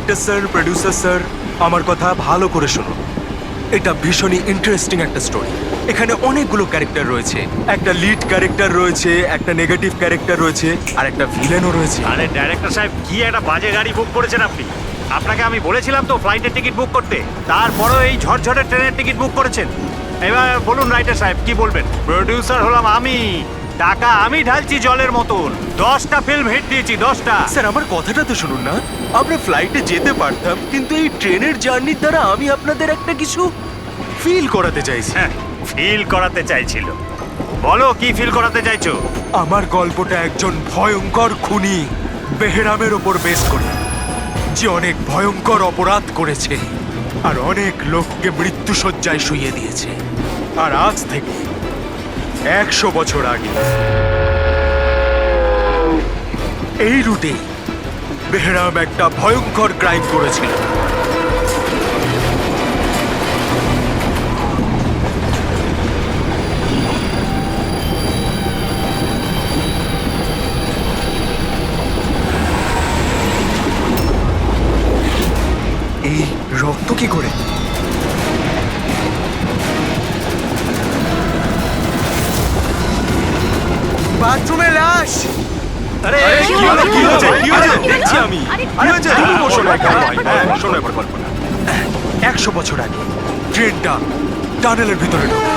Director sir, producer sir, আমার কথা ভালো করে শুনুন। এটা ভীষণই ইন্টারেস্টিং একটা স্টোরি। এখানে অনেকগুলো ক্যারেক্টার রয়েছে। একটা লিড ক্যারেক্টার রয়েছে, একটা নেগেটিভ ক্যারেক্টার রয়েছে, আর একটা ভিলেনও রয়েছে। আরে ডাইরেক্টর সাহেব, কি একটা বাজে গাড়ি বুক করেছেন আপনি। আপনাকে আমি বলেছিলাম তো ফ্লাইটের টিকিট বুক করতে, তারপরেও এই ঝড়ঝড়ের ট্রেনের টিকিট বুক করেছেন। এবার বলুন রাইটার সাহেব, কি বলবেন? প্রোডিউসার হলাম আমি, টাকা আমি ঢালছি জলের মতন। 10টা ফিল্ম হিট দিয়েছি, 10টা। স্যার, আমার কথাটা তো শুনুন না। আমরা ফ্লাইটে যেতে পারতাম, কিন্তু এই ট্রেনের জার্নির দ্বারা আমি আপনাদের একটা কিছু ফিল করাতে চাইছি। হ্যাঁ, ফিল করাতে চাইছিল। বলো, কি ফিল করাতে চাইছো? আমার গল্পটা একজন ভয়ঙ্কর খুনি বেহরামের ওপর বেস করে, যে অনেক ভয়ঙ্কর অপরাধ করেছে আর অনেক লোককে মৃত্যুশয্যায় শুইয়ে দিয়েছে। আর আজ থেকে 100 বছর আগে এই রুটে বেহরাম একটা ভয়ঙ্কর ক্রাইম করেছিল। এই রক্ত কি করে? বাথরুমে লাশ। আরে কি হয়েছে? দেখছি আমি। কি হয়েছে? তুমি বসো না এখানে। হ্যাঁ, শোনো এবার গল্পটা। 100 বছর আগে ট্রেনটা টানেলের ভিতরে ঢোকে।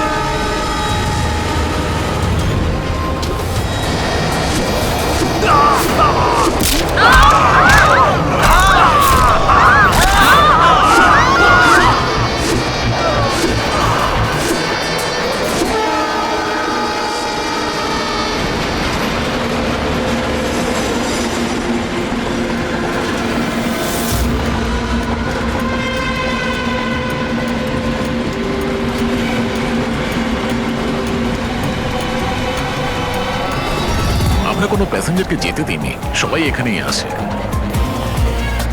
আমরা কোনো প্যাসেঞ্জারকে যেতে দিইনি, সবাই এখানেই আসে।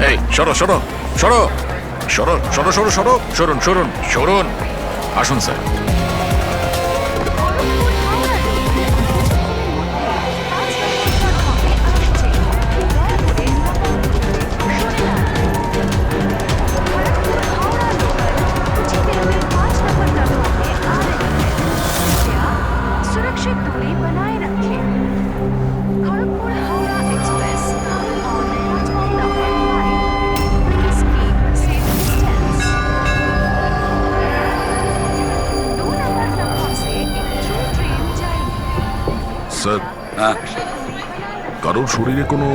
এই সরো সরো সরো সরো সরো সরো সরো সরুন সরুন সরুন, আসুন স্যার। सुरक्षित दूरी बनाए रखें। Kharagpur Howrah express on platform number 5. Please keep a safe distance. 2 number platform से एक थ्रू ट्रेन जाएगी। স্যার, কারোর শরীরে কোনো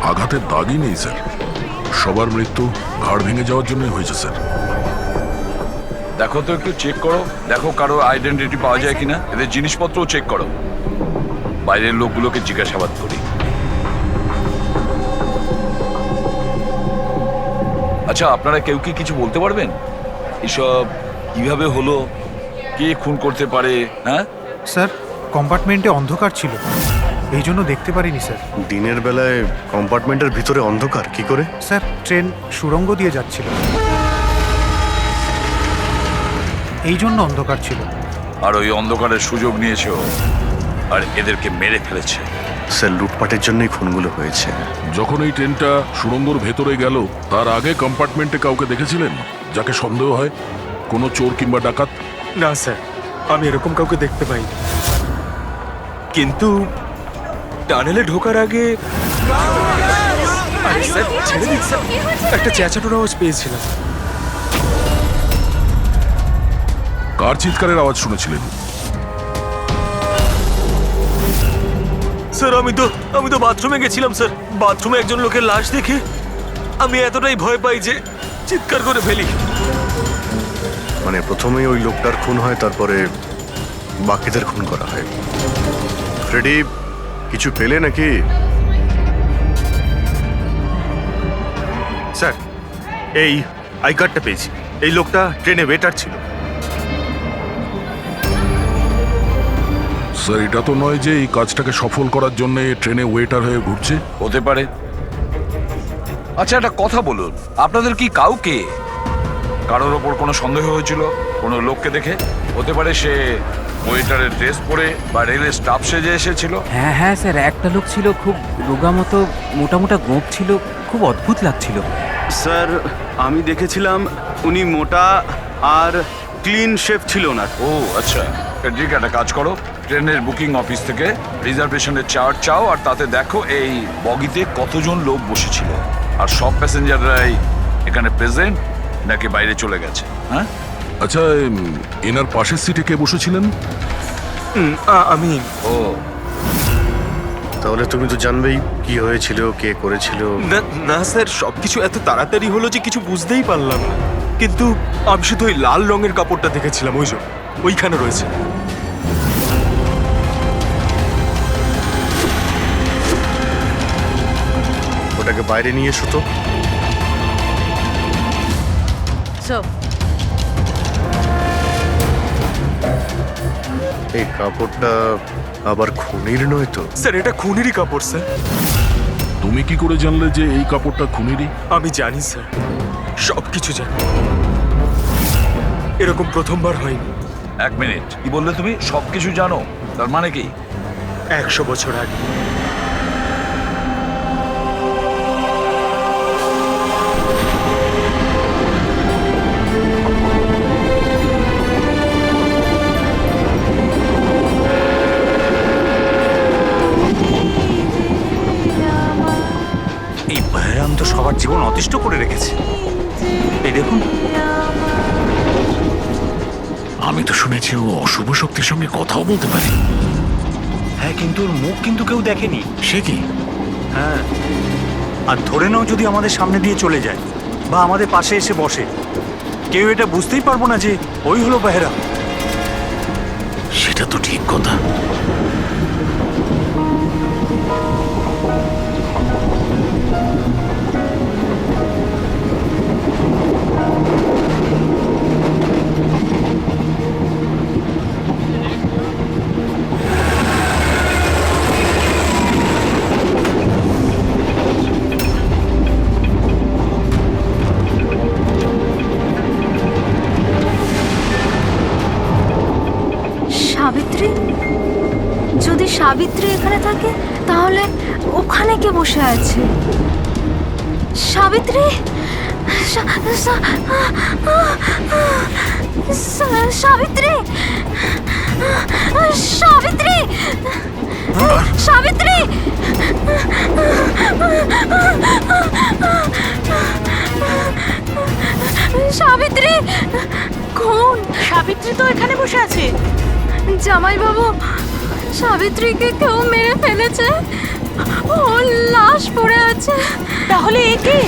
আঘাতের দাগই নেই স্যার। সবার মৃত্যু ঘাড় ভেঙে যাওয়ার জন্যই হয়েছে স্যার। দেখো তো, একটু চেক করো, দেখো কারো আইডেন্টিটি পাওয়া যায় কিনা। এদের জিনিসপত্রও চেক করো। বাইরের লোকগুলোকে জিজ্ঞাসাবাদ করি। আচ্ছা, আপনারা কেউ কি কিছু বলতে পারবেন? এসব কিভাবে হলো, কে খুন করতে পারে? হ্যাঁ স্যার, কম্পার্টমেন্টে অন্ধকার ছিল, এই জন্য দেখতে পারিনি স্যার। দিনের বেলায় কম্পার্টমেন্টের ভিতরে অন্ধকার কি করে? স্যার, ট্রেন সুড়ঙ্গ দিয়ে যাচ্ছিল, এই জন্য অন্ধকার ছিল। আর ওই অন্ধকারের সুযোগ নিয়েছে ও, আর এদেরকে মেরে ফেলেছে। স্যার, লুটপাটের জন্যই খুনগুলো হয়েছে। যখন এই ট্রেনটা সুড়ঙ্গর ভেতরে গেল, তার আগে কম্পার্টমেন্টে কাউকে দেখেছিলেন যাকে সন্দেহ হয়? কোনো চোর কিংবা ডাকাত? না স্যার, আমি এরকম কাউকে দেখতে পাইনি। কিন্তু টানেলে ঢোকার আগে আরে স্যার, ছেড়ে দিন স্যার, একটা চেঁচানোর আওয়াজ পেয়েছিলাম। কার চিৎকারের আওয়াজ শুনেছিলেন? স্যার, আমি তো বাথরুমে গেছিলাম স্যার। বাথরুমে একজন লোকের লাশ দেখে আমি এতটাই ভয় পাই যে চিৎকার করে ফেলি। মানে প্রথমেই ওই লোকটার খুন হয়, তারপরে বাকিদের খুন করা হয়। ফ্রেডি, কিছু পেলে নাকি? স্যার, এই আই কার্ডটা পেয়েছি। এই লোকটা ট্রেনে ওয়েটার ছিল। স্যার, এটা তো নয় যে এই কাজটাকে সফল করার জন্য ট্রেনে ওয়েটার হয়ে ঘুরছে। হতে পারে। আচ্ছা, একটা কথা বলুন, আপনাদের কি কাউকে কারোর ওপর কোনো সন্দেহ হয়েছিল কোনো লোককে দেখে? হতে পারে সে ওয়েটারের ড্রেস পরে বা রেলের স্টাফ সেজে এসেছিল। হ্যাঁ হ্যাঁ স্যার, একটা লোক ছিল, খুব রোগা মতো মোটা মোটা গোঁফ ছিল, খুব অদ্ভুত লাগছিল। স্যার আমি দেখেছিলাম উনি মোটা আর ক্লিন শেফ ছিল ওনার। ও আচ্ছা, ফেডরিক একটা কাজ করো, ট্রেনের বুকিং অফিস থেকে রিজার্ভেশনের চার্ট চাও আর তাতে দেখো এই বগিতে কতজন লোক বসেছিল আর সব প্যাসেঞ্জাররাই এখানে প্রেজেন্ট নাকি বাইরে চলে গেছে। হ্যাঁ, আচ্ছা, এনার পাশের সিটে কে বসেছিলেন? আমি ও তাহলে তুমি তো জানবেই কি হয়েছিল, কে করেছিল। না স্যার, সবকিছু এত তাড়াতাড়ি হলো যে কিছু বুঝতেই পারলাম না। কিন্তু আমি শুধু ওই লাল রঙের কাপড়টা দেখেছিলাম, ওই যে ওইখানে রয়েছে। ওটাকে বাইরে নিয়ে এসো তো। এই কাপড়টা আবার খুনির নয় তো? স্যার এটা খুনেরই কাপড় স্যার। তুমি কি করে জানলে যে এই কাপড়টা খুনেরই? আমি জানি স্যার, সবকিছু জানি। এরকম প্রথমবার হয়নি। এক মিনিট, কি বললে তুমি? সবকিছু জানো তার মানে কি? 100 বছর আগে এই বহরাম তো সবার জীবন অতিষ্ঠ করে রেখেছে। এই দেখুন, আমি তো শুনেছি ও অশুভ শক্তির সঙ্গে কথাও বলতে পারে। হ্যাঁ, কিন্তু ওর মুখ কিন্তু কেউ দেখেনি। সে কি? হ্যাঁ, আর ধরে নাও যদি আমাদের সামনে দিয়ে চলে যায় বা আমাদের পাশে এসে বসে, কেউ এটা বুঝতেই পারবো না যে ওই হলো বেহরাম। সেটা তো ঠিক কথা। সাবিত্রী, যদি সাবিত্রী এখানে থাকে তাহলে ওখানে কে বসে আছে? সাবিত্রী, সাবিত্রী, সাবিত্রী, সাবিত্রী, সাবিত্রী, কোন সাবিত্রী? তো এখানে বসে আছে। জামাইবাবু, সাবিত্রীকে কেউ মেরে ফেলেছে, ওর লাশ পড়ে আছে। তাহলে এ কে?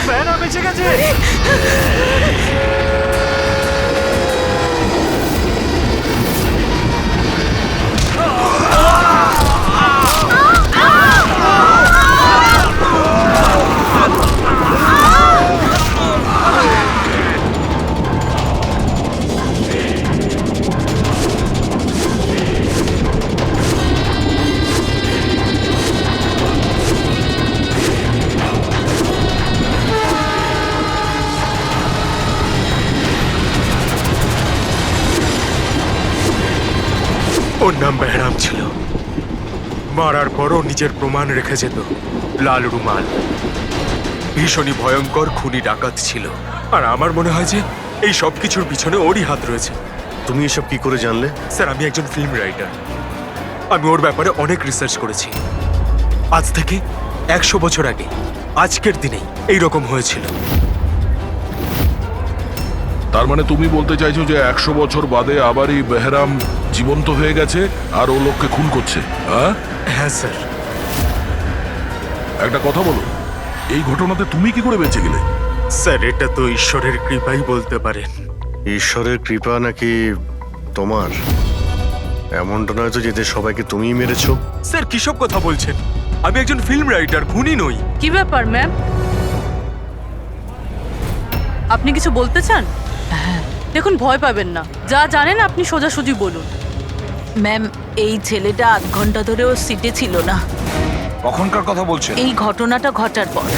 বেহরাম এসে গেছে। ওর নাম বেহরাম ছিল। মারার পরও নিজের প্রমাণ রেখে যেত, লাল রুমাল। ভীষণই ভয়ঙ্কর খুনি ডাকাত ছিল। আর আমার মনে হয় যে এই সব কিছুর পিছনে ওরই হাত রয়েছে। তুমি এসব কি করে জানলে? স্যার আমি একজন ফিল্ম রাইটার, আমি ওর ব্যাপারে অনেক রিসার্চ করেছি। আজ থেকে 100 বছর আগে আজকের দিনেই এইরকম হয়েছিল। তার মানে তুমি বলতে চাইছো যে 100 বছর বাদে আবারই বেহরাম জীবন্ত হয়ে গেছে আর ও লোককে খুন করছে? হ্যাঁ হ্যাঁ স্যার। একটা কথা বলো, এই ঘটনাতে তুমি কি করে বেঁচে গেলে? স্যার এটা তো ঈশ্বরের কৃপাই বলতে পারেন। ঈশ্বরের কৃপা নাকি তোমার? এমনটা নয় তো যে এদের সবাইকে তুমিই মেরেছো? স্যার কিসব কথা বলছেন? আমি একজন ফিল্ম রাইটার, খুনি নই। কি ব্যাপার ম্যাম, আপনি কিছু বলতে চান? দেখুন, ভয় পাবেন না, যা জানেন আপনি সোজাসুজি বলুন। ম্যাম, এই ছেলেটা 8 ঘন্টা ধরে ওর সিটে ছিল না। কখনকার কথা বলছেন? এই ঘটনাটা ঘটার পর।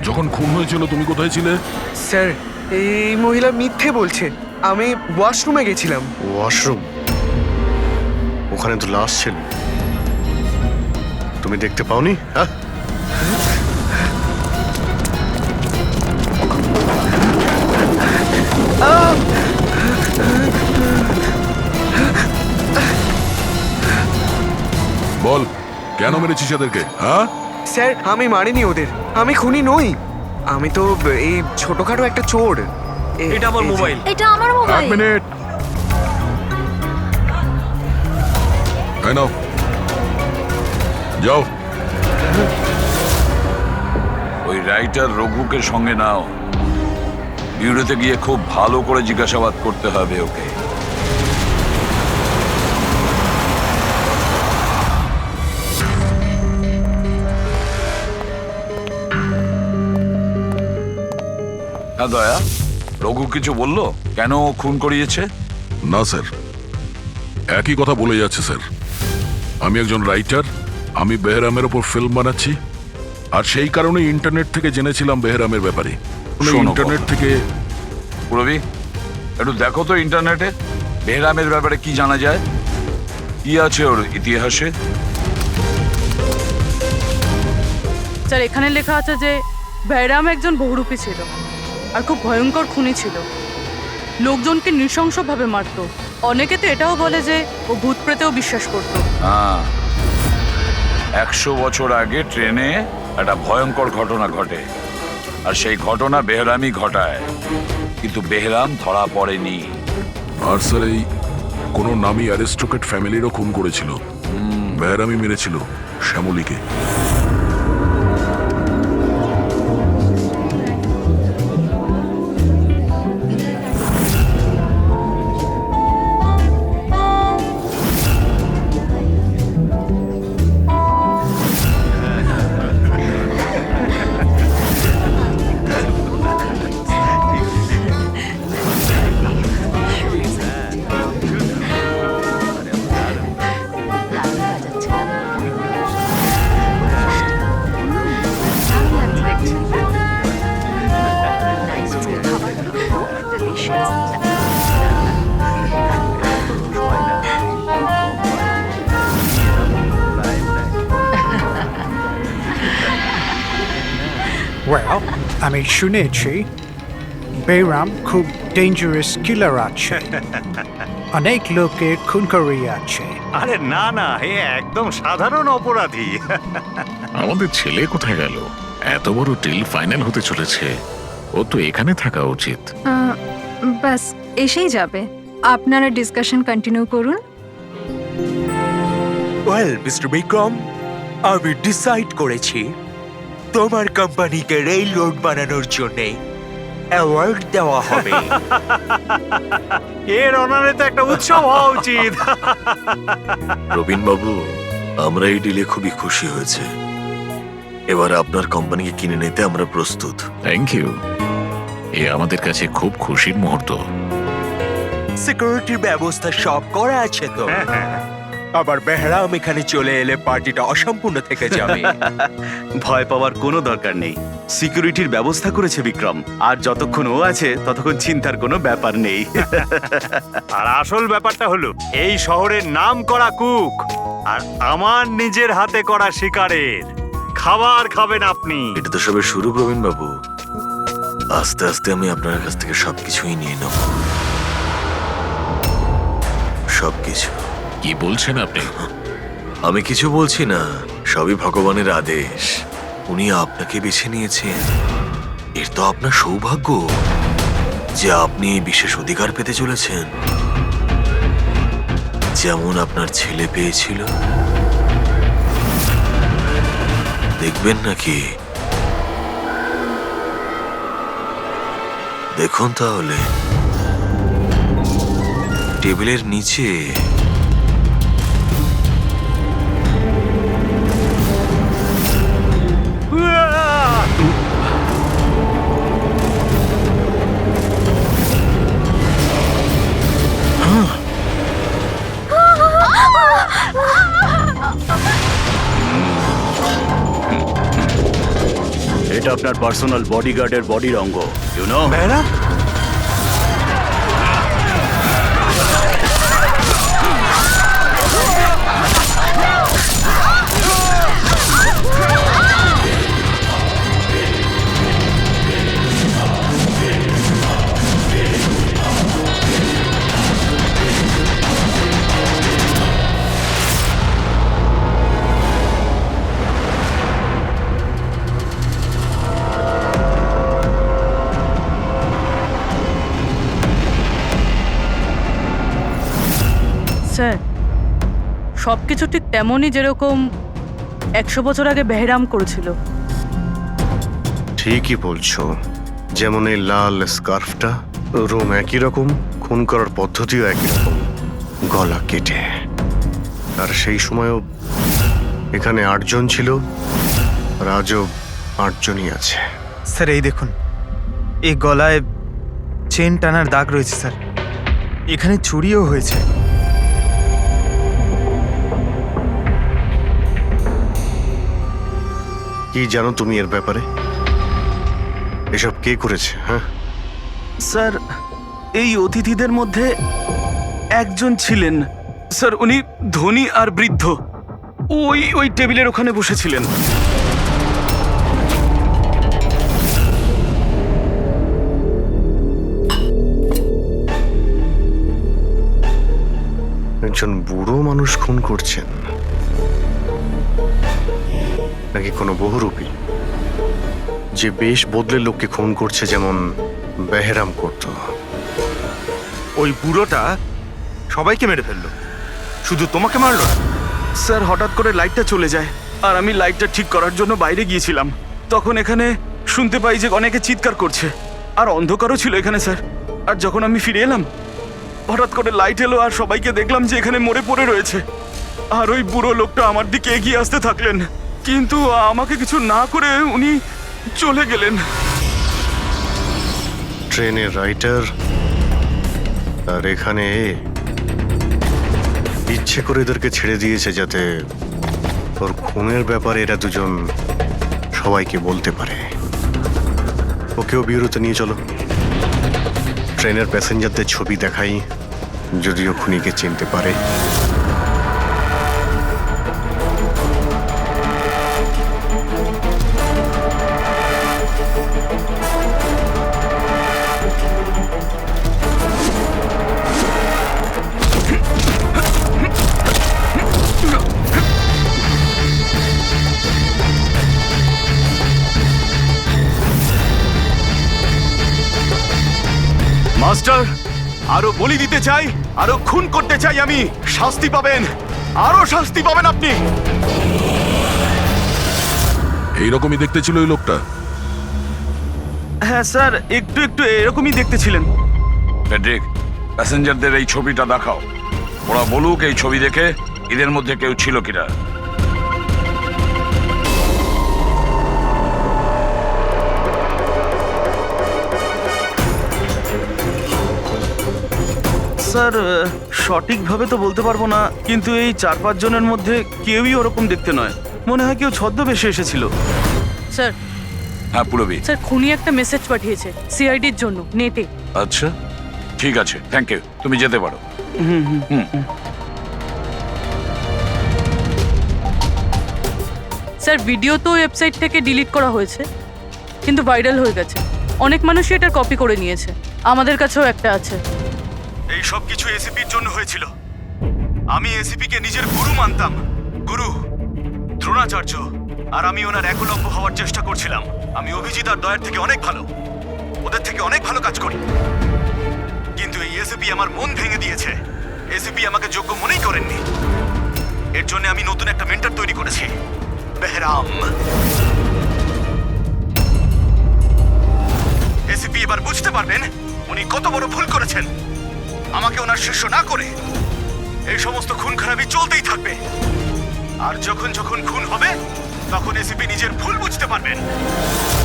যখন খুন হয়েছিল তুমি কোথায় ছিলে? স্যার এই মহিলা মিথ্যে বলছে, আমি ওয়াশরুমে গেছিলাম। ওয়াশরুম? ওখানে তো লাশ ছিল, তুমি দেখতে পাওনি? হ্যাঁ, বল, কেন মেরেছিস এদেরকে? হ্যাঁ, স্যার আমি মারিনি ওদের, আমি খুনি নই, আমি তো এই ছোটখাটো একটা চোর। এটা আমার মোবাইল। এটা আমার এক মোবাইল। মিনিট। এই নাও, যাও। ওই রাইটার রঘুকে সঙ্গে নাও, বিউরোতে গিয়ে খুব ভালো করে জিজ্ঞাসাবাদ করতে হবে ওকে। হ্যাঁ দয়া, রঘু কিছু বললো কেন ও খুন করিয়েছে? না স্যার, একই কথা বলে যাচ্ছে স্যার। আমি একজন রাইটার, আমি বেহরামের ওপর ফিল্ম বানাচ্ছি, আর সেই কারণে ইন্টারনেট থেকে জেনেছিলাম বেহরামের ব্যাপারে। শোনো ইন্টারনেট বাবা। থেকে পুরবি, একটু দেখো তো ইন্টারনেটে বেহরামের ব্যাপারে কি জানা যায়, কি আছে ওর ইতিহাসে। স্যার এখানে লেখা আছে যে বেহরাম একজন বহুরূপী ছিল আর খুব ভয়ঙ্কর খুনি ছিল, লোকজনকে নৃশংসভাবে মারতো। অনেকে তো এটাও বলে যে ও ভূত প্রেতেও বিশ্বাস করতো। হ্যাঁ, 100 বছর আগে ট্রেনে একটা ভয়ঙ্কর ঘটনা ঘটে, আর সেই ঘটনা বেহরামই ঘটায়, কিন্তু বেহরাম ধরা পড়েনি। আর স্যার এই কোনো নামী অ্যারিস্টোক্রেট ফ্যামিলিরও খুন করেছিল। বেহরামই মেরেছিল শ্যামলীকে। Well, আমি শুনেছি বেহরাম খুব ডেঞ্জারাস কিলার আছে, অনেক লোকের খুন করিয়াছে। আরে না না, এ একদম সাধারণ অপরাধী। আমাদের ছেলে কোথায় গেল? এত বড় ডিল ফাইনাল হতে চলেছে, ও তো এখানে থাকা উচিত। বাস এসেই যাবে, আপনারা ডিসকাশন কন্টিনিউ করুন। ওয়েল মিস্টার বিক্রম, আমি ডিসাইড করেছি তোমার কোম্পানিকে রেল রোড বানানোর জন্য অ্যাওয়ার্ড দেওয়া হবে। এর অনারে তো একটা উৎসব হওয়া উচিত। রবিন বাবু, আমরা এই ডিলে খুবই খুশি হয়েছে। এবার আপনার কোম্পানিকে কিনে নিতে আমরা প্রস্তুত। থ্যাংক ইউ, এ আমাদের কাছে খুব খুশির মুহূর্ত। সিকিউরিটির ব্যবস্থা সব করা আছে তো? আবার বেহরাম এখানে চলে এলে পার্টিটা অসম্পূর্ণ থেকে যাবে। ভয় পাওয়ার কোনো দরকার নেই, সিকিউরিটির ব্যবস্থা করেছে বিক্রম, আর যতক্ষণ ও আছে ততক্ষণ চিন্তার কোনো ব্যাপার নেই। আর আসল ব্যাপারটা হলো এই শহরের নাম করা কুক আর আমার নিজের হাতে করা শিকারের খাবার খাবেন আপনি। এটা তো সবে শুরু প্রবীণ বাবু, আস্তে আস্তে আমি আপনার কাছ থেকে সবকিছুই নিয়ে নেব, সবকিছু। কি বলছেন আপনি? আমি কিছু বলছি না, সবই ভগবানের আদেশ। উনি আপনাকে বেছে নিয়েছেন, এর তো আপনার সৌভাগ্য যে আপনি এই বিশেষ অধিকার পেতে চলেছেন, যেমন আপনার ছেলে পেয়েছিল। দেখবেন নাকি? দেখুন তাহলে, টেবিলের নিচে এটা আপনার পার্সোনাল বডিগার্ডের বডির অঙ্গ, ইউ নো। বেহরাম, স্যার সব কিছু ঠিক তেমনই যেরকম 100 বছর আগে বেহরাম করেছিল। ঠিকই বলছো, যেমন এই লাল স্কার্ফটা, রুম একই রকম, খুন করার পদ্ধতিও একই রকম, গলা কেটে। আর সেই সময়ও এখানে 8 জন ছিল, আর আজও 8 জনই আছে। স্যার এই দেখুন, এই গলায় চেন টানার দাগ রয়েছে স্যার, এখানে চুরিও হয়েছে। কি জানো তুমি এর ব্যাপারে? এসব কে করেছে? হ্যাঁ, স্যার এই অতিথিদের মধ্যে একজন ছিলেন স্যার, উনি ধনী আর বৃদ্ধ, ওই টেবিলের ওখানে বসেছিলেন। একজন বুড়ো মানুষ খুন করছেন, নাকি কোনো বহুরূপী যে বেশ বদলে লোককে খুন করছে, যেমন বেহরাম করতো? ওই বুড়োটা সবাইকে মেরে ফেললো, শুধু তোমাকে মারলো না? স্যার হঠাৎ করে লাইটটা চলে যায়, আর আমি লাইটটা ঠিক করার জন্য বাইরে গিয়েছিলাম। তখন এখানে শুনতে পাই যে অনেকে চিৎকার করছে, আর অন্ধকারও ছিল এখানে স্যার। আর যখন আমি ফিরে এলাম, হঠাৎ করে লাইট এলো আর সবাইকে দেখলাম যে এখানে মরে পড়ে রয়েছে। আর ওই বুড়ো লোকটা আমার দিকে এগিয়ে আসতে থাকলেন, কিন্তু আমাকে কিছু না করে উনি চলে গেলেন। ট্রেনের রাইটার আর এখানে ইচ্ছে করে এদেরকে ছেড়ে দিয়েছে, যাতে ওর খুনের ব্যাপারে এরা দুজন সবাইকে বলতে পারে। ওকেও বিউরোতে নিয়ে চলো, ট্রেনের প্যাসেঞ্জারদের ছবি দেখাই, যদিও খুনিকে চিনতে পারে। মাস্টার, আরো বলি দিতে চাই, আরো খুন করতে চাই আমি। শাস্তি পাবেন, আরো শাস্তি পাবেন আপনি। এইরকমই দেখতে ছিল ওই লোকটা। হ্যাঁ স্যার, একটু একটু এরকমই দেখতে ছিলেন। ফেডরিক, প্যাসেঞ্জারদের এই ছবিটা দেখাও, ওরা বলুক এই ছবি দেখে এদের মধ্যে কেউ ছিল কিনা। স্যার সঠিকভাবে তো বলতে পারবো না, কিন্তু এই 4-5 জনের মধ্যে কেউই ওরকম দেখতে নয়। মনে হয় কেউ ছদ্মবেশে এসেছিল। স্যার হ্যাঁ পুরবি। স্যার খুনি একটা মেসেজ পাঠিয়েছে সিআইডির জন্য নেটে। আচ্ছা ঠিক আছে, থ্যাংক ইউ, তুমি যেতে পারো। স্যার ভিডিও তো ওয়েবসাইট থেকে ডিলিট করা হয়েছে, কিন্তু ভাইরাল হয়ে গেছে। অনেক মানুষই এটার কপি করে নিয়েছে, আমাদের কাছেও একটা আছে। এই সব কিছু এসিপির জন্য হয়েছিল। আমি এসিপিকে নিজের গুরু মানতাম, গুরু দ্রোণাচার্য, আর আমি ওনার একলব্য হওয়ার চেষ্টা করছিলাম। আমি অভিজিৎ আর দয়ের থেকে অনেক ভালো, ওদের থেকে অনেক ভালো কাজ করি, কিন্তু এই এসিপি আমার মন ভেঙে দিয়েছে। এসিপি আমাকে যোগ্য মনেই করেননি। এর জন্য আমি নতুন একটা মেন্টর তৈরি করেছি, বেহরাম। এসিপি এবার বুঝতে পারবেন উনি কত বড় ভুল করেছেন। আমাকে ওনার শিষ্য না করে এই সমস্ত খুন খারাপি চলতেই থাকবে, আর যখন যখন খুন হবে তখন এসিপি নিজের ভুল বুঝতে পারবেন।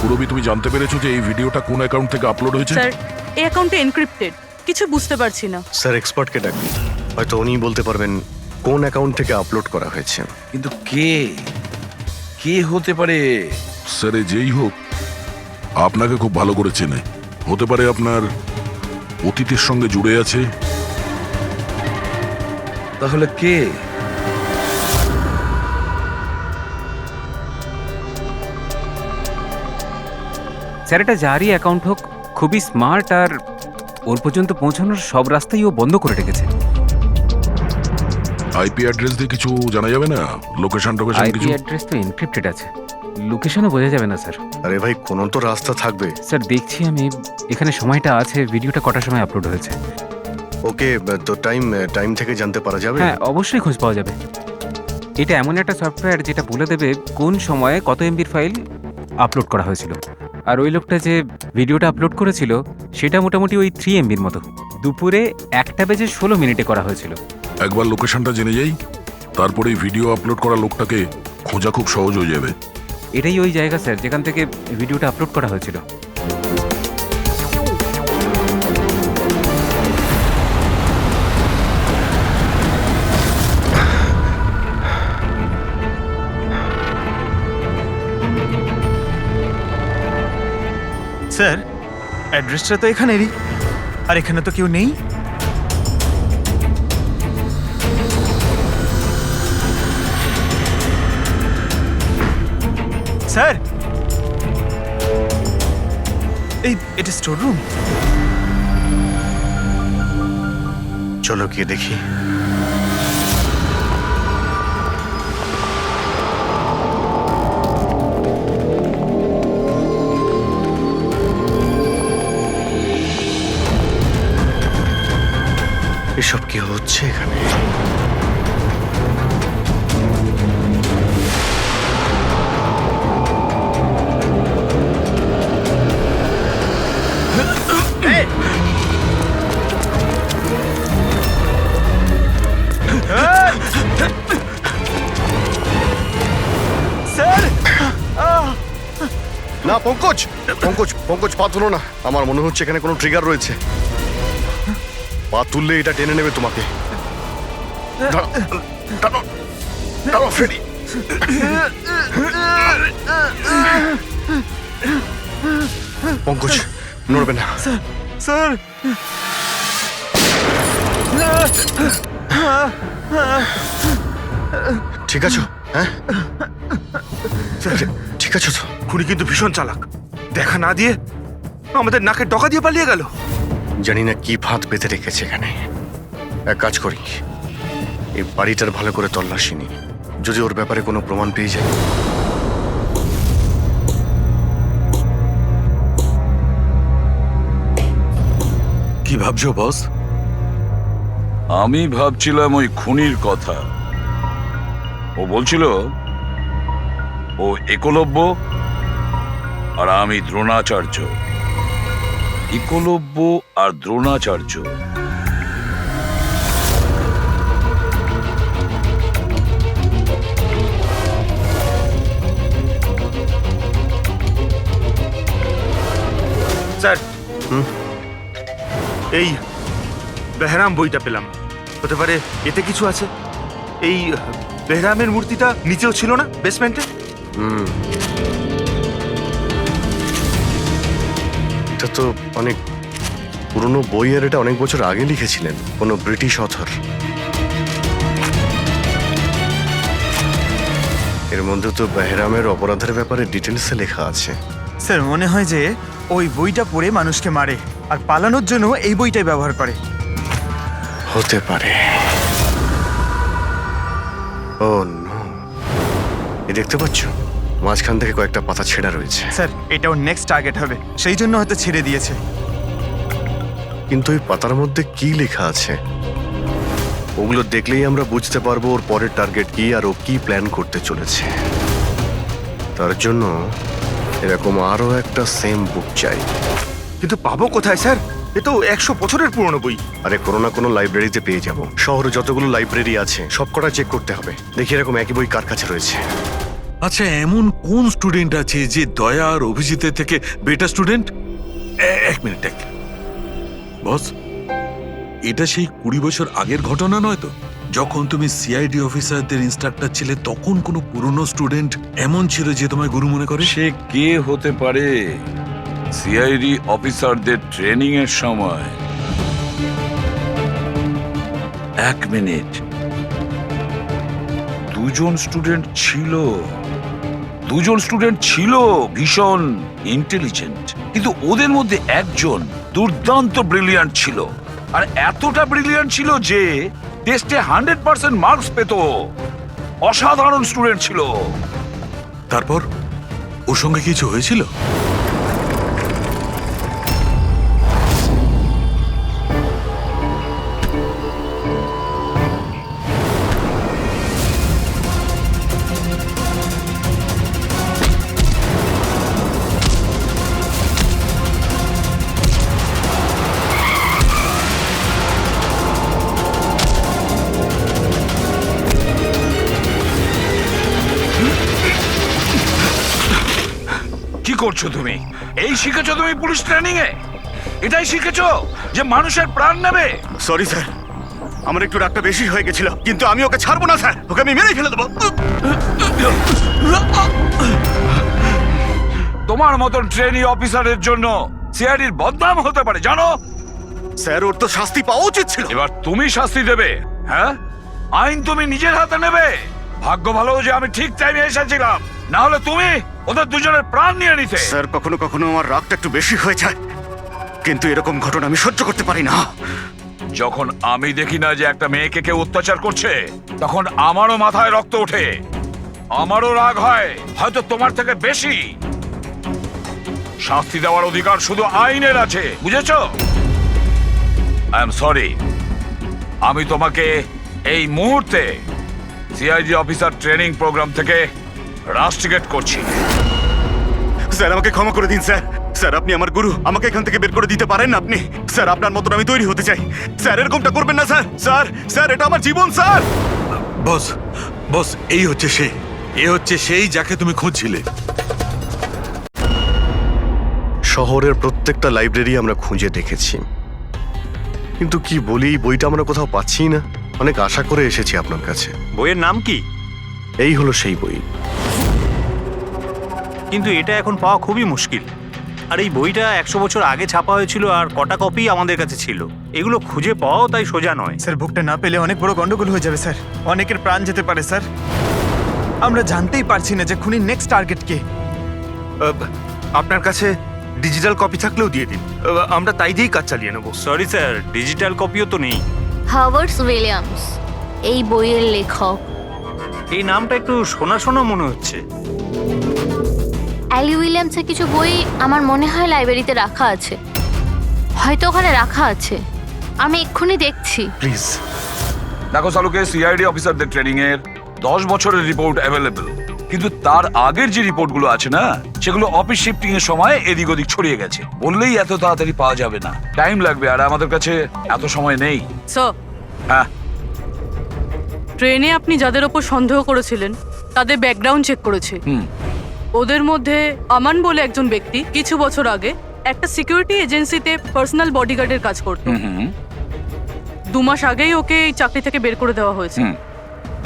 পুরবি, তুমি জানতে পেরেছো যে এই ভিডিওটা কোন অ্যাকাউন্ট থেকে আপলোড হয়েছে? স্যার এই অ্যাকাউন্টে এনক্রিপ্টেড, কিছু বুঝতে পারছি না। স্যার এক্সপার্টকে ডাকি, হয়তো উনি বলতে পারবেন কোন অ্যাকাউন্ট থেকে আপলোড করা হয়েছে। কিন্তু কে কে হতে পারে? স্যার যেই হোক, আপনাকে খুব ভালো করে চেনে। হতে পারে আপনার অতীতের সঙ্গে জুড়ে আছে। তাহলে কে? স্যার এটা যারই অ্যাকাউন্ট হোক, খুবই স্মার্ট, আর ওর পর্যন্ত পৌঁছানোর সব রাস্তাই ও বন্ধ করে রেখেছে। আইপি অ্যাড্রেস দিয়ে কিছু জানা যাবে না? লোকেশন টোকেশন আইপি কিছু? অ্যাড্রেস তো এনক্রিপ্টেড আছে, লোকেশনও বোঝা যাবে না স্যার। আরে ভাই, কোনো তো রাস্তা থাকবে। স্যার দেখছি আমি, এখানে সময়টা আছে, ভিডিওটা কটার সময় আপলোড হয়েছে। ওকে, তো টাইম থেকে জানতে পারা যাবে? হ্যাঁ অবশ্যই খোঁজ পাওয়া যাবে। এটা এমন একটা সফটওয়্যার যেটা বলে দেবে কোন সময়ে কত এমবির ফাইল আপলোড করা হয়েছিল। আর ওই লোকটা যে ভিডিওটা আপলোড করেছিল সেটা মোটামুটি ওই 3 এমবির মতো, দুপুরে 1:16 করা হয়েছিল। একবার লোকেশনটা জেনে যাই, তারপরে ভিডিও আপলোড করা লোকটাকে খোঁজা খুব সহজ হয়ে যাবে। এটাই ওই জায়গা স্যার যেখান থেকে ভিডিওটা আপলোড করা হয়েছিল। স্যার, অ্যাড্রেসটা তো এখানেরই, আর এখানে তো কেউ নেই। স্যার, এটা স্টোর রুম। চলো গিয়ে দেখি। এসব কি হচ্ছে এখানে? স্যার, না পঙ্কজ, পঙ্কজ পা তুলো না। আমার মনে হচ্ছে এখানে কোনো ট্রিগার রয়েছে। পা তুললে এটা টেনে নেবে তোমাকে। টানো ফ্রেডি। পঙ্কজ নড়বে না। স্যার, ঠিক আছো? হ্যাঁ ঠিক আছো তো? খুনি কিন্তু ভীষণ চালাক, দেখা না দিয়ে আমাদের নাকের ডকা দিয়ে পালিয়ে গেল। জানি না কি ফাঁদ পেতে রেখেছে এখানে। এক কাজ করি, এই বাড়িটার ভালো করে তল্লাশি নি, যদি ওর ব্যাপারে কোনো প্রমাণ পেয়ে যায়। কি ভাবছো বস? আমি ভাবছিলাম ওই খুনির কথা। ও বলছিল ও একলব্য আর আমি দ্রোণাচার্য। একলব্য আর দ্রোণাচার্য। স্যার, এই বেহরাম বইটা পেলাম, হতে পারে এতে কিছু আছে। এই বেহরামের মূর্তিটা নিচেও ছিল না, বেসমেন্টে? এটা তো অনেক পুরনো বই, আর এটা অনেক বছর আগে লিখেছিলেন কোনো ব্রিটিশ অথর। এর মধ্যে তো বেহরামের অপরাধের ব্যাপারে ডিটেলসে লেখা আছে। স্যার, মনে হয় যে ওই বইটা পড়ে মানুষকে মারে আর পালানোর জন্য এই বইটাই ব্যবহার করে। হতে পারে। ও নো, এই দেখতে পাচ্ছ মাঝখান থেকে কয়েকটা পাতা ছেঁড়া রয়েছে। স্যার, এটা ওর নেক্সট টার্গেট হবে, সেই জন্য হয়তো ছেড়ে দিয়েছে। কিন্তু এই পাতার মধ্যে কি লেখা আছে ওগুলো দেখলেই আমরা বুঝতে পারবো ওর পরের টার্গেট কি আর ও কি প্ল্যান করতে চলেছে। তার জন্য এরকম আরো একটা সেম বুক চাই। কিন্তু পাবো কোথায় স্যার? এ তো 100 বছরের পুরনো বই। আরে কোনো না কোনো লাইব্রেরিতে পেয়ে যাব। শহরে যতগুলো লাইব্রেরি আছে সবকটা চেক করতে হবে, দেখি এরকম একই বই কার কাছে রয়েছে। আচ্ছা, এমন কোন স্টুডেন্ট আছে যে দয়া আর অভিজিতের থেকে বেটার স্টুডেন্ট? এক মিনিট বস, এটা সেই 20 বছর আগের ঘটনা নয় তো? যখন তুমি সিআইডি অফিসারদের ইনস্ট্রাক্টর ছিলে তখন কোনো পুরনো স্টুডেন্ট এমন ছিল যে তোমায় গুরু মনে করে? সে কে হতে পারে সিআইডি অফিসারদের ট্রেনিং এর সময় 1 মিনিট, দুজন স্টুডেন্ট ছিল ভীষণ ইন্টেলিজেন্ট, কিন্তু ওদের মধ্যে একজন দুর্দান্ত ব্রিলিয়ান্ট ছিল, আর এতটা ব্রিলিয়ান্ট ছিল যে টেস্টে 100% মার্কস পেত। অসাধারণ স্টুডেন্ট ছিল। তারপর ওর সঙ্গে কিছু হয়েছিল? কি করছো তুমি? এই শিখেছো তুমি পুলিশ ট্রেনিং এ? এটাই শিখেছো যে মানুষের প্রাণ নেবে? সরি স্যার, আমার একটু রাগটা বেশি হয়ে গেছিল, কিন্তু আমি ওকে ছাড়বো না স্যার, ওকে আমি মেরেই ফেলে দেবো। তোমার মতন ট্রেনি অফিসারের জন্য সিআইডির বদনাম হতে পারে, জানো? স্যার, ওর তো শাস্তি পাওয়া উচিত ছিল। এবার তুমি শাস্তি দেবে? হ্যাঁ, আইন তুমি নিজের হাতে নেবে। ভাগ্য ভালো যে আমি ঠিক টাইমে এসেছিলাম, না হলে তুমি ওদের দুজনের প্রাণ নিয়ে নিতে। স্যার, কখনো কখনো আমার রাগটা একটু বেশি হয়ে যায়, কিন্তু এরকম ঘটনা আমি সহ্য করতে পারি না। যখন আমি দেখি না যে একটা মেয়েকে কেউ অত্যাচার করছে, তখন আমারও মাথায় রক্ত ওঠে, আমারও রাগ হয়, হয়তো তোমার থেকে বেশি। শাস্তি দেওয়ার অধিকার শুধু আইনের আছে, বুঝেছো? আই এম সরি, আমি তোমাকে এই মুহূর্তে সিআইডি অফিসার ট্রেনিং প্রোগ্রাম থেকে রাস্টিকেট করছি। স্যার, আমাকে ক্ষমা করে দিন স্যার। স্যার, আপনি আমার গুরু, আমাকে এখান থেকে বের করে দিতে পারেন না আপনি? স্যার, আপনার মতন আমি তৈরি হতে চাই। স্যার, এরকমটা করবেন না স্যার। স্যার, স্যার, এটা আমার জীবন স্যার। বস, এই হচ্ছে সে, সেই যাকে তুমি খুঁজছিলে। শহরের প্রত্যেকটা লাইব্রেরি আমরা খুঁজে দেখেছি, কিন্তু কি বলি, এই বইটা আমরা কোথাও পাচ্ছি না। অনেক আশা করে এসেছি আপনার কাছে। বইয়ের নাম কি? এই হলো সেই বই। কিন্তু এটা এখন পাওয়া খুবই মুশকিল। আর এই বইটা 100 বছর আগে ছাপা হয়েছিল, আর কটা কপি আমাদের কাছে ছিল। এগুলো খুঁজে পাওয়াও তাই সোজা নয়। স্যার, বুকটা না পেলে অনেক বড় গন্ডগোল হয়ে যাবে স্যার। অনেকের প্রাণ যেতে পারে স্যার। আমরা জানতেই পারছি না যে খুনির নেক্সট টার্গেট কে। আপনার কাছে ডিজিটাল কপি থাকলেও দিয়ে দিন, আমরা তাই দিয়েই কাজ চালিয়ে নেব। সরি স্যার, ডিজিটাল কপিও তো নেই। হাওয়ার্ড উইলিয়ামস এই বইয়ের লেখক। এই নামটা একটু শোনা শোনা মনে হচ্ছে। অ্যালি উইলিয়ামসের কিছু বই আমার মনে হয় লাইব্রেরিতে রাখা আছে, হয়তো ওখানে রাখা আছে। আমি এক্ষুনি দেখছি। প্লিজ দেখো সালুকে, সিআইডি অফিসারদের ট্রেনিং এর 10 বছরের রিপোর্ট অ্যাভেলেবল, কিন্তু তার আগের যে রিপোর্টগুলো আছে না, সেগুলো অফিস শিফটিং এর সময় এদিক ওদিক ছড়িয়ে গেছে। বললেই এত তাড়াতাড়ি পাওয়া যাবে না, টাইম লাগবে, আর আমাদের কাছে এত সময় নেই। স্যার, হ্যাঁ, ট্রেনে আপনি যাদের ওপর সন্দেহ করেছিলেন তাদের ব্যাকগ্রাউন্ড চেক করেছে। ওদের মধ্যে আমান বলে একজন ব্যক্তি কিছু বছর আগে একটা সিকিউরিটি এজেন্সিতে পার্সোনাল বডিগার্ডের কাজ করত। 2 মাস আগেই ওকে এই চাকরি থেকে বের করে দেওয়া হয়েছে।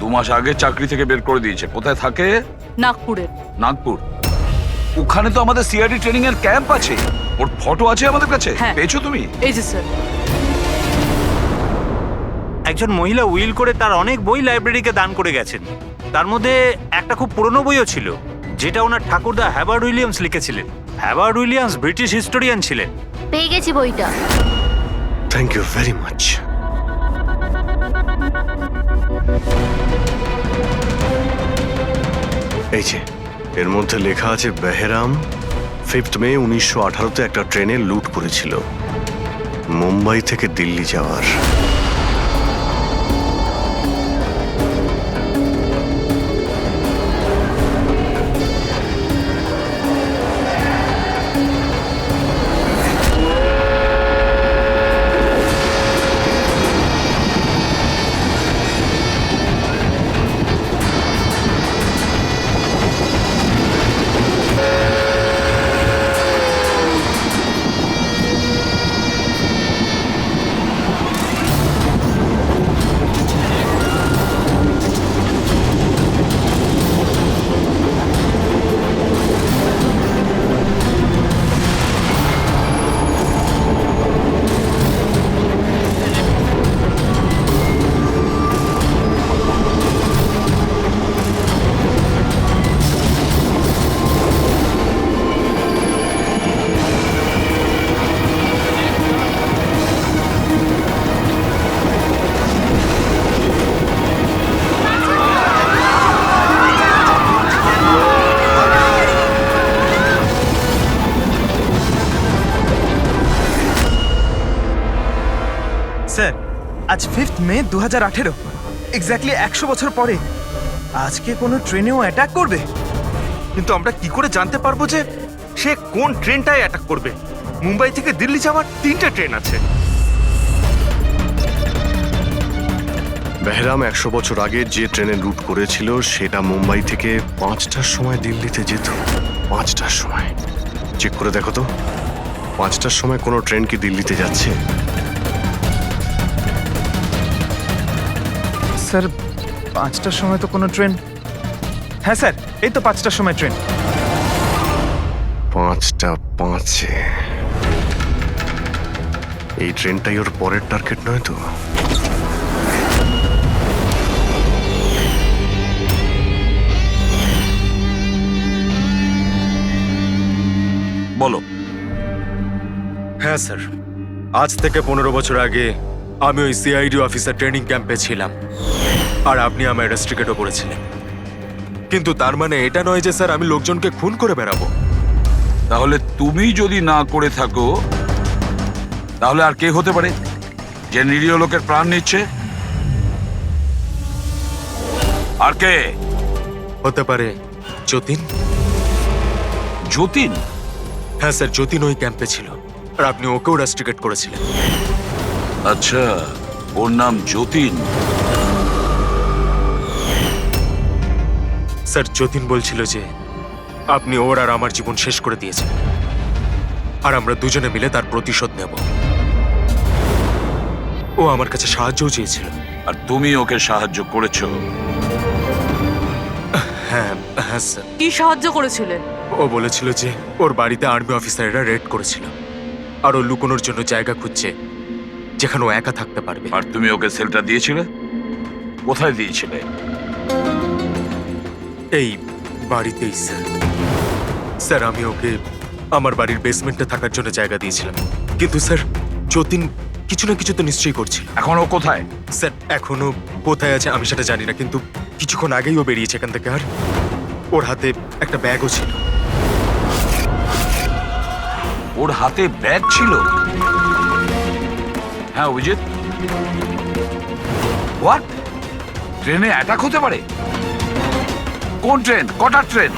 2 মাস আগে চাকরি থেকে বের করে দিয়েছে। কোথায় থাকে? নাগপুরে। নাগপুর? ওখানে তো আমাদের সিআইডি ট্রেনিং এর ক্যাম্প আছে, ওর ফটো আছে আমাদের কাছে। পেয়েছো তুমি? এই যে স্যার। একজন মহিলা উইল করে তার অনেক বই লাইব্রেরিকে দান করে গেছেন। তার মধ্যে একটা খুব পুরনো বইও ছিল, যেটা ওনার ঠাকুরদা হ্যাওয়ার্ড উইলিয়ামস লিখেছিলেন। হ্যাওয়ার্ড উইলিয়ামস ব্রিটিশ হিস্টোরিয়ান ছিলেন। পেয়ে গেছি বইটা। Thank you very much. এই যে, এর মধ্যে লেখা আছে বেহরাম 5 মে 1918-তে একটা ট্রেনে লুট করেছিল মুম্বাই থেকে দিল্লি যাওয়ার। স্যার আজ 5th মে 2018 এক্স্যাক্টলি 100 বছর পরে আজকে কোনো ট্রেনেও অ্যাটাক করবে। কিন্তু আমরা কি করে জানতে পারবো যে সে কোন ট্রেনটায় অ্যাটাক করবে? মুম্বাই থেকে দিল্লি যাওয়ার 3টে ট্রেন আছে। বেহরাম 100 বছর আগে যে ট্রেনে রুট করেছিল সেটা মুম্বাই থেকে 5টার সময় দিল্লিতে যেত। 5টার সময় চেক করে দেখো তো, 5টার সময় কোনো ট্রেন কি দিল্লিতে যাচ্ছে? স্যার 5টার সময় তো কোনো ট্রেন, হ্যাঁ স্যার এই তো 5টার সময় ট্রেন। 5টা 5-এ এই ট্রেনটাই ওর পরের টার্গেট নয় তো? বলো। হ্যাঁ স্যার, আজ থেকে 15 বছর আগে আমি ওই সিআইডি অফিসার ট্রেনিং ক্যাম্পে ছিলাম আর আপনি আমায় রেস্ট্রিকেটও করেছিলেন। কিন্তু তার মানে এটা নয় যে স্যার আমি লোকজনকে খুন করে বেড়াবো। তাহলে তুমি যদি না করে থাকো তাহলে আর কে হতে পারে যে নিরীহ লোকের প্রাণ নিচ্ছে? আর কে হতে পারে? যতীন। যতীন? হ্যাঁ স্যার, যতীন ওই ক্যাম্পে ছিল আর আপনি ওকেও রেস্ট্রিকেট করেছিলেন। আচ্ছা, ওর নাম যতীন? স্যার যতীন বলছিল যে আপনি ওর আর আমার জীবন শেষ করে দিয়েছেন আর আমরা দুজনে মিলে তার প্রতিশোধ নেব। ও আমার কাছে সাহায্যও চেয়েছিল। আর তুমি ওকে সাহায্য করেছো? হ্যাঁ হ্যাঁ স্যার। কি সাহায্য করেছিলে? ও বলেছিল যে ওর বাড়িতে আর্মি অফিসাররা রেড করেছিল আর ও লুকোনোর জন্য জায়গা খুঁজছে যেখানে ও একা থাকতে পারবে। আর তুমি ওকে সেলটা দিয়েছিলে? কোথায় দিয়েছিলে? এই বাড়িতেই স্যার। স্যার আমি ওকে আমার বাড়ির বেসমেন্টে থাকার জন্য জায়গা দিয়েছিলাম, কিন্তু স্যার যতীন কিছু না কিছু তো নিশ্চয়ই করছিল। এখন ও কোথায়? স্যার এখনো কোথায় আছে আমি সেটা জানি না, কিন্তু কিছুক্ষণ আগেই ও বেরিয়েছে এখান থেকে। আর ওর হাতে একটা ব্যাগও ছিল। ওর হাতে ব্যাগ ছিল? হ্যাঁ অভিজিৎ, হোয়াট? ট্রেনে অ্যাটাক হতে পারে? কোন ট্রেন? কটার ট্রেন?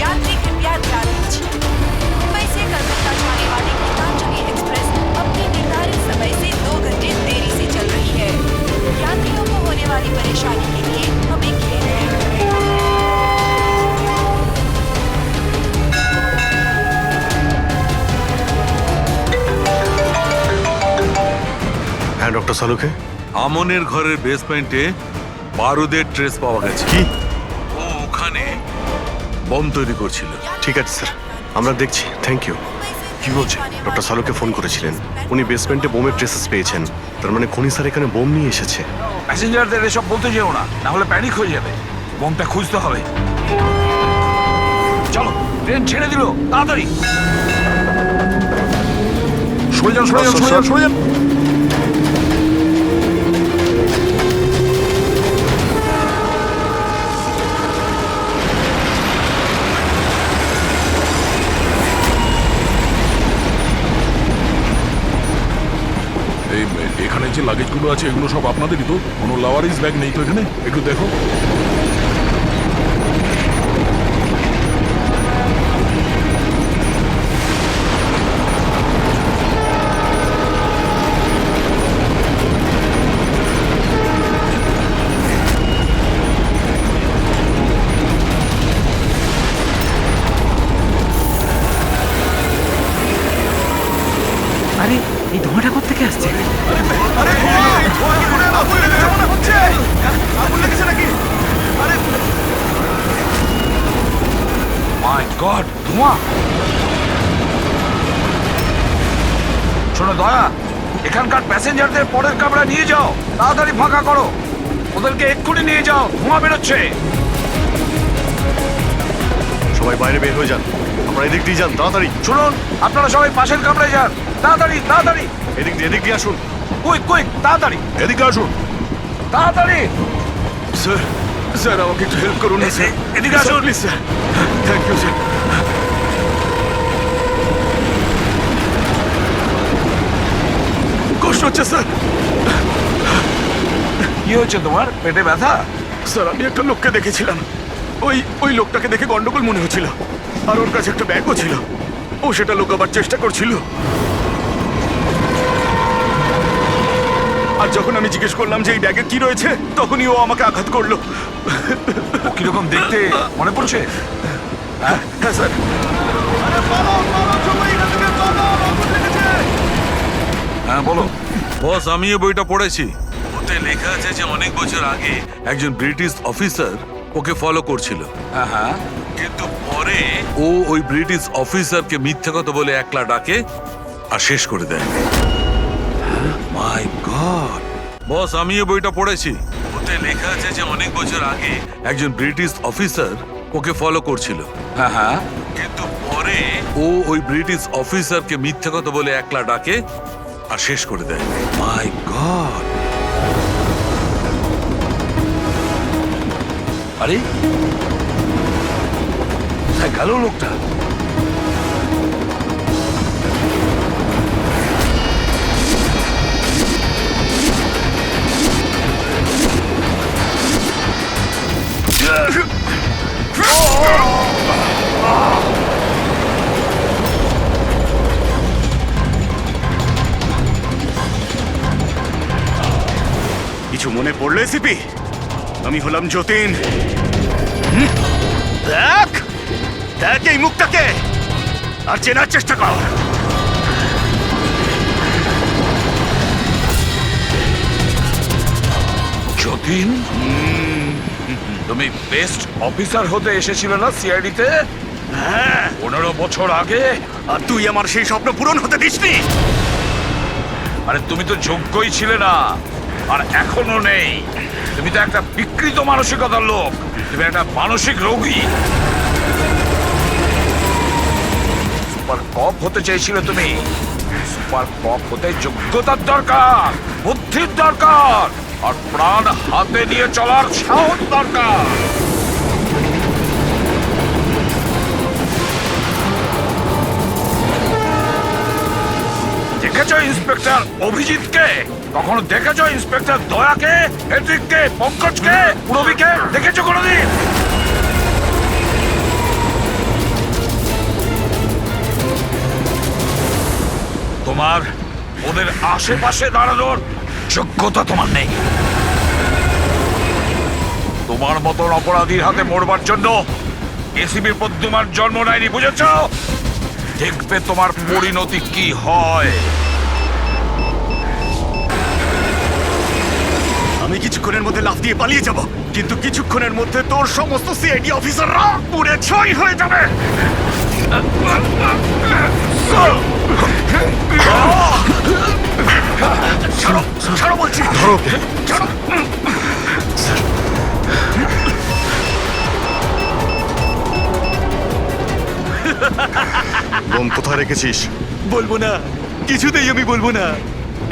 यात्री कृपया ध्यान दीजिए, मुंबई से कलकत्ता जाने वाली गीतांजलि एक्सप्रेस अपने निर्धारित समय से 2 घंटे देरी से चल रही है। यात्रियों को होने वाली परेशानी के लिए हमें खेद है। হ্যাঁ ডক্টর সালুকে। আমনের ঘরের বেসমেন্টে বারুদের ট্রেস পাওয়া গেছে। কি? ও ওখানে বম তৈরি করছিল। ঠিক আছে স্যার, আমরা দেখছি। Thank you. কি বলছে? ডক্টর সালুকে ফোন করেছিলেন, উনি বেসমেন্টে বোমের ট্রেসেস পেয়েছেন। তার মানে খনি স্যার এখানে বোম নিয়ে এসেছে। প্যাসেঞ্জারদের এসব বলতে যেও না, না হলে প্যানিক হয়ে যাবে। বোমটা খুঁজতে হবে। চলো, ট্রেন ছেড়ে দিল, তাড়াতাড়ি সরে যান, সরে যান, সরে যান, সরে যান। এখানে যে লাগেজগুলো আছে এগুলো সব আপনাদেরই তো? কোনো লাওয়ারিস ব্যাগ নেই তো এখানে? একটু দেখো। আরে এই ধোঁয়াটা কোত্থেকে আসছে? মাই গড, ধোঁয়া! শোনো দয়া, এখানকার প্যাসেঞ্জারদের পরের কামরা নিয়ে যাও, তাড়াতাড়ি ফাঁকা করো। ওদেরকে এক্ষুনি নিয়ে যাও, ধোঁয়া বেরোচ্ছে। সবাই বাইরে বের হয়ে যান, আমরা এদিক দিয়ে যান, তাড়াতাড়ি। শুনুন, আপনারা সবাই পাশের কামরায় যান, তাড়াতাড়ি তাড়াতাড়ি। এদিক দিয়ে আসুন। কুইক কুইক, তাড়াতাড়ি এদিকে আসুন। তাড়াতাড়ি। স্যার, স্যার আমাকে একটু হেল্প করুন না স্যার। এদিকে আসুন please sir. Thank you sir. কষ্ট হচ্ছে স্যার। কি হয়েছে তোমার? পেটে ব্যথা? স্যার আমি একটা লোককে দেখেছিলাম, ওই লোকটাকে দেখে গন্ডগোল মনে হচ্ছিল, আর ওর কাছে একটা ব্যাগও ছিল। ও সেটা লুকাবার চেষ্টা করছিল। আর যখন আমি জিজ্ঞেস করলাম যে এই ব্যাগে কি রয়েছে, তখনই ও আমাকে আঘাত করলো। ও কিরকম দেখতে মনে পড়ছে? হ্যাঁ স্যার। হ্যাঁ বলো। বস, আমি এই বইটা পড়েছি। ওতে লেখা আছে যে অনেক বছর আগে একজন ব্রিটিশ অফিসার ওকে ফলো করছিল। হ্যাঁ হ্যাঁ। কিন্তু পরে ও ওই ব্রিটিশ অফিসারকে মিথ্যা কথা বলে একলা ডাকে আর শেষ করে দেয়। মাই গড! বস, আমি এই বইটা পড়েছি। ওতে লেখা আছে যে অনেক বছর আগে একজন ব্রিটিশ অফিসার ওকে ফলো করছিল। হ্যাঁ হ্যাঁ। কিন্তু পরে ও ওই ব্রিটিশ অফিসারকে মিথ্যা কথা বলে একলা ডাকে আর শেষ করে দেয়। মাই গড! আরে গেল লোকটা। কিছু মনে পড়লো এসিপি? আমি হলাম যতীন। দেখ দেখ এই মুখটাকে, আর চেনার চেষ্টা কর। যতীন, তুমি বেস্ট অফিসার হতে এসেছিল না সিআইডিতে? হ্যাঁ, 15 বছর আগে। আর তুই আমার সেই স্বপ্ন পূরণ হতে দিসনি। আরে তুমি তো যোগ্যই ছিলে না, আর এখনো নেই। তুমি তো একটা বিকৃত মানসিকতার লোক। তুমি একটা মানসিক রোগী। সুপার কপ হতে চেয়েছিলে তুমি। সুপার কপ হতে যোগ্যতার দরকার, বুদ্ধির দরকার, আর প্রাণ হাতে নিয়ে চলার সাহস দরকার। দেখেছো ইন্সপেক্টর অভিজিৎকে? কখনো দেখেছো ইন্সপেক্টর দয়াকে, হেড্রিককে, পঙ্কজকে, পুরবীকে? দেখেছো কোনোদিন? তোমার ওদের আশেপাশে দাঁড়ানোর যোগ্যতা তোমার নেই। তোমার মতন অপরাধীর হাতে মরবার জন্য এসিবি পদ্মমার জন্ম নেয়নি, বুঝেছো? দেখবে তোমার পরিণতি কি হয়। আমি কিছুক্ষণের মধ্যে লাফ দিয়ে পালিয়ে যাব, কিন্তু কিছুক্ষণের মধ্যে তোর সমস্ত সিআইডি অফিসাররা পুড়ে ছাই হয়ে যাবে। ছাড়ো, ছাড়ো বলছি। ধরো, ছাড়ো। বোম কোথায় রেখেছিস? বলবো না, কিছুতেই আমি বলবো না।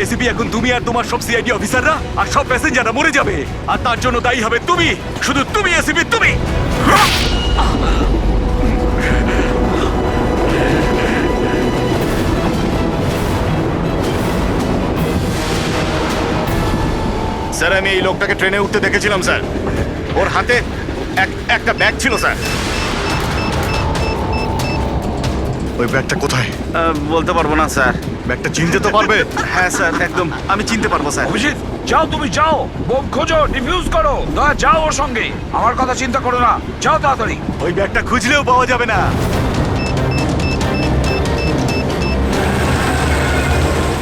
এসিপি, এখন তুমি আর তোমার সব সিআইডি অফিসাররা আর সব প্যাসেঞ্জাররা মরে যাবে, আর তার জন্য দায়ী হবে তুমি, শুধু তুমি এসিপি, তুমি। স্যার, আমি এই লোকটাকে ট্রেনে উঠতে দেখেছিলাম স্যার। ওর হাতে একটা ব্যাগ ছিল স্যার। ওই ব্যাগটা কোথায়? বলতে পারবো না স্যার। ব্যাগটা চিনতে তো পারবে? হ্যাঁ স্যার, একদম আমি চিনতে পারবো স্যার। অভিজিৎ, যাও, তুমি যাও, বোম খোঁজো, ডিফিউজ করো। দয়া, যাও ওর সঙ্গে। আমার কথা চিন্তা করো না, যাও তাড়াতাড়ি। ওই ব্যাগটা খুঁজলেও পাওয়া যাবে না।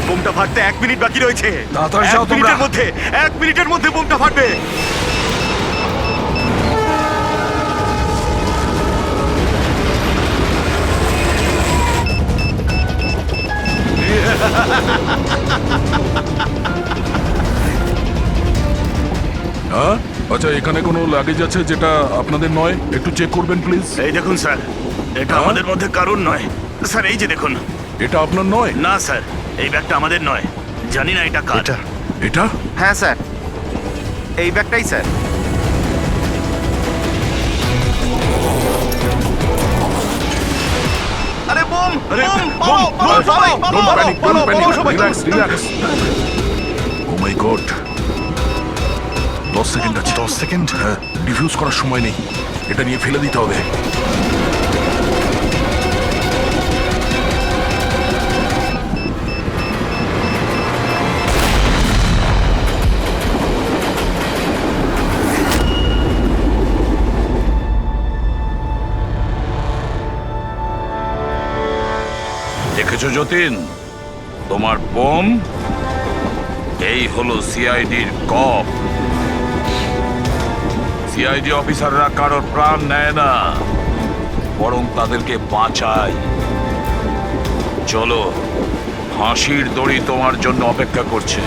বোমটা ফাটতে 1 মিনিট বাকি রয়েছে। তাড়াতাড়ি যাও তোমরা। 1 মিনিটের মধ্যে বোমটা ফাটবে। হ্যাঁ, আচ্ছা এখানে এখানে কোনো লাগেজ আছে যেটা আপনাদের নয়? একটু চেক করবেন প্লিজ। এই দেখুন স্যার, এটা আমাদের মধ্যে কারুর নয়। স্যার এই যে দেখুন। এটা আপনার নয়? না স্যার, এই ব্যাগটা আমাদের নয়। জানি না এটা কার। এটা? হ্যাঁ স্যার, এই ব্যাগটাই স্যার। আরে বোম! আরে বোম! বোম! পালাও, পালাও, সবাই, পালাও, পালাও, পালাও, পালাও, সবাই। ও মাই গড, 10 সেকেন্ড আছে। 10 সেকেন্ড? হ্যাঁ, ডিফিউজ করার সময় নেই, এটা নিয়ে ফেলে দিতে হবে। দেখেছো যতীন, তোমার বোম এই হলো সিআইডির কপ। সিআইডি অফিসাররা কারোর প্রাণ নেয় না, বরং তাদেরকে বাঁচায়। চলো, ফাঁসির দড়ি তোমার জন্য অপেক্ষা করছে।